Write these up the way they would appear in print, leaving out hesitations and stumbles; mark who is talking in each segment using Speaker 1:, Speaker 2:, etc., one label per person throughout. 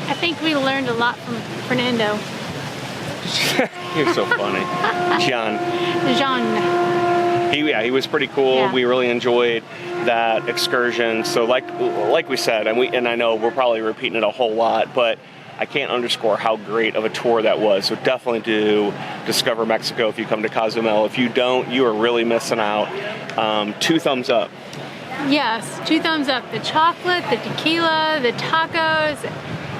Speaker 1: I think we learned a lot from Fernando.
Speaker 2: You're so funny. John. He was pretty cool.
Speaker 1: Yeah.
Speaker 2: We really enjoyed that excursion. So like we said, and I know we're probably repeating it a whole lot, but I can't underscore how great of a tour that was. So definitely do discover Mexico if you come to Cozumel. If you don't, you are really missing out. 2 thumbs up.
Speaker 1: Yes, 2 thumbs up. The chocolate, the tequila, the tacos.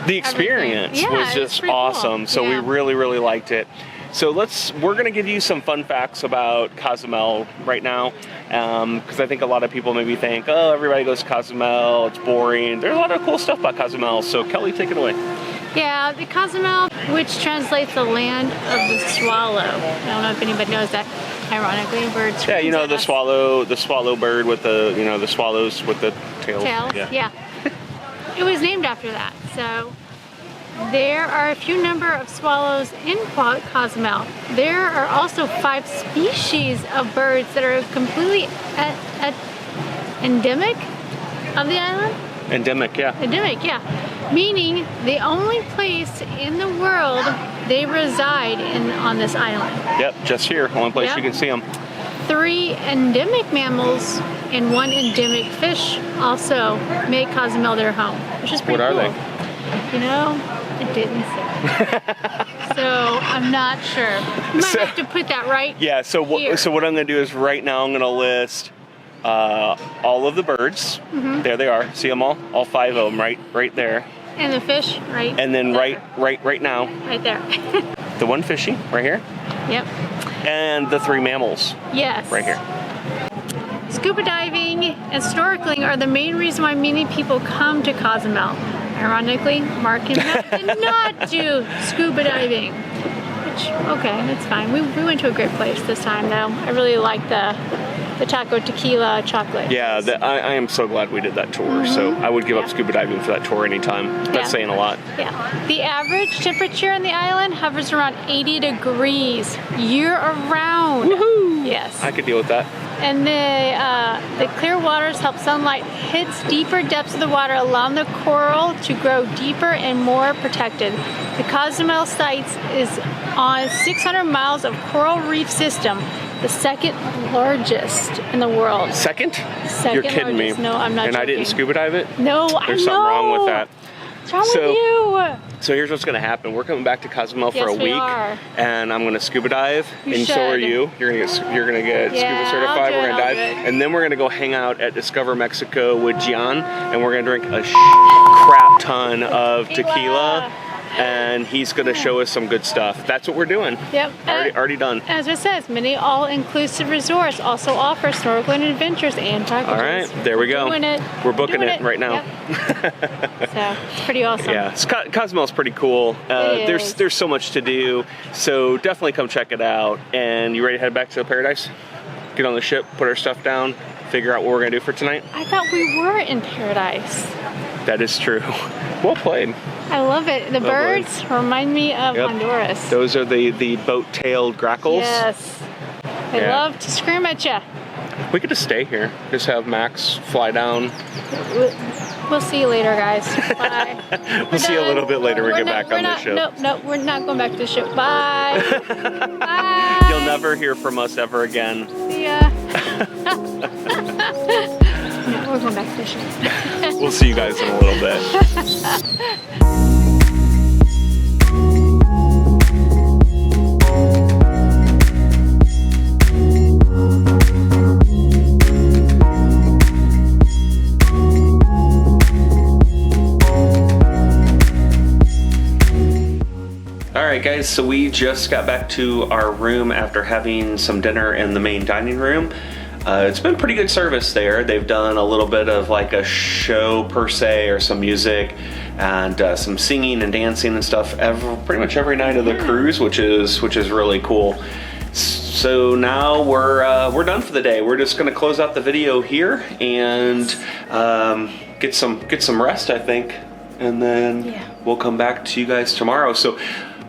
Speaker 2: The experience
Speaker 1: Yeah,
Speaker 2: was just
Speaker 1: pretty
Speaker 2: awesome.
Speaker 1: cool.
Speaker 2: So
Speaker 1: Yeah.
Speaker 2: we really liked it. So we're going to give you some fun facts about Cozumel right now, because I think a lot of people maybe think, oh, everybody goes to Cozumel, it's boring. There's a lot of cool stuff about Cozumel. So Kelly, take it away.
Speaker 1: Yeah, the Cozumel, which translates the land of the swallow. I don't know if anybody knows that. Ironically, birds.
Speaker 2: Yeah, you know the swallow bird with the, the swallows with the tails.
Speaker 1: Yeah. It was named after that. So there are a few number of swallows in Cozumel. There are also 5 species of birds that are completely endemic of the island.
Speaker 2: Endemic, yeah.
Speaker 1: Endemic, yeah. Meaning the only place in the world they reside on this island.
Speaker 2: Yep, just here. Only place you can see them.
Speaker 1: 3 endemic mammals and 1 endemic fish also make Cozumel their home, which is pretty cool.
Speaker 2: What are they?
Speaker 1: You know, it didn't say. So I'm not sure. You might have to put that right.
Speaker 2: Yeah. So what I'm going to do is right now I'm going to list all of the birds. Mm-hmm. There they are. See them all 5 of them right there.
Speaker 1: And the fish, right?
Speaker 2: And then
Speaker 1: there.
Speaker 2: right now.
Speaker 1: Right there.
Speaker 2: The 1 fishy right here.
Speaker 1: Yep.
Speaker 2: And the 3 mammals.
Speaker 1: Yes.
Speaker 2: Right here.
Speaker 1: Scuba diving and snorkeling are the main reason why many people come to Cozumel. Ironically, Mark and Matt did not do scuba diving. Which, okay, that's fine. We went to a great place this time though. I really like the taco tequila chocolate.
Speaker 2: Yeah, I am so glad we did that tour. Mm-hmm. So I would give up scuba diving for that tour anytime. That's saying a lot.
Speaker 1: Yeah. The average temperature on the island hovers around 80 degrees year around.
Speaker 2: Woohoo!
Speaker 1: Yes.
Speaker 2: I could deal with that.
Speaker 1: And the clear waters help sunlight hits deeper depths of the water, allowing the coral to grow deeper and more protected. The Cozumel site is on 600 miles of coral reef system, the 2nd largest in the world.
Speaker 2: Second?
Speaker 1: Second
Speaker 2: You're kidding
Speaker 1: largest.
Speaker 2: me.
Speaker 1: No, I'm not
Speaker 2: And
Speaker 1: joking.
Speaker 2: I didn't scuba dive it?
Speaker 1: No,
Speaker 2: There's something wrong with that.
Speaker 1: What's wrong with you?
Speaker 2: So here's what's going to happen. We're coming back to Cozumel for a
Speaker 1: Yes, we
Speaker 2: week,
Speaker 1: are.
Speaker 2: and I'm going to scuba dive,
Speaker 1: You
Speaker 2: and so
Speaker 1: should.
Speaker 2: are you. You're going to get
Speaker 1: Yeah,
Speaker 2: scuba certified.
Speaker 1: I'll do
Speaker 2: We're
Speaker 1: it,
Speaker 2: going to
Speaker 1: I'll
Speaker 2: dive,
Speaker 1: do it.
Speaker 2: and then we're going to go hang out at Discover Mexico with Gian, and we're going to drink a crap ton of tequila, and he's going to show us some good stuff. That's what we're doing.
Speaker 1: Yep.
Speaker 2: Already done.
Speaker 1: As it says, many all-inclusive resorts also offer snorkeling adventures and packages.
Speaker 2: All right, there we go. We're booking it right now.
Speaker 1: Yep. So it's pretty awesome.
Speaker 2: Yeah, Cozumel's pretty cool. There's so much to do, so definitely come check it out. And you ready to head back to Paradise? Get on the ship, put our stuff down, figure out what we're gonna do for tonight.
Speaker 1: I thought we were in Paradise.
Speaker 2: That is true. Well played.
Speaker 1: I love it. The birds remind me of Honduras.
Speaker 2: Those are the boat-tailed grackles.
Speaker 1: Yes. They love to scream at you.
Speaker 2: We could just stay here. Just have Max fly down.
Speaker 1: We'll see you later, guys. Bye.
Speaker 2: We'll see you a little bit later when we get back on the show.
Speaker 1: No, we're not going back to the ship. Bye. Bye.
Speaker 2: You'll never hear from us ever again.
Speaker 1: See ya. No, we're going back to the ship.
Speaker 2: We'll see you guys in a little bit. Alright guys, so we just got back to our room after having some dinner in the main dining room. It's been pretty good service there. They've done a little bit of like a show per se, or some music and some singing and dancing and stuff pretty much every night of the cruise, which is really cool. So now we're done for the day. We're just gonna close out the video here and get some rest, I think, and then we'll come back to you guys tomorrow. So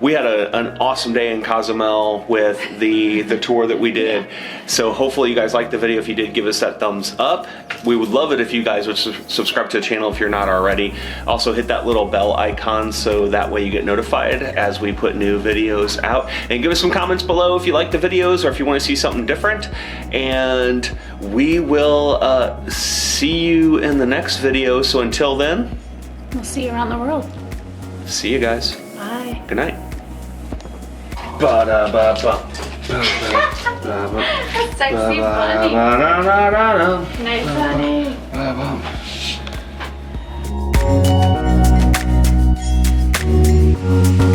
Speaker 2: we had an awesome day in Cozumel with the tour that we did. So hopefully you guys liked the video. If you did, give us that thumbs up. We would love it if you guys would subscribe to the channel if you're not already. Also hit that little bell icon so that way you get notified as we put new videos out. And give us some comments below if you like the videos or if you want to see something different. And we will see you in the next video. So until then,
Speaker 1: We'll see you around the world.
Speaker 2: see you guys.
Speaker 1: Bye.
Speaker 2: Good night.
Speaker 1: That's sexy funny. Nice funny.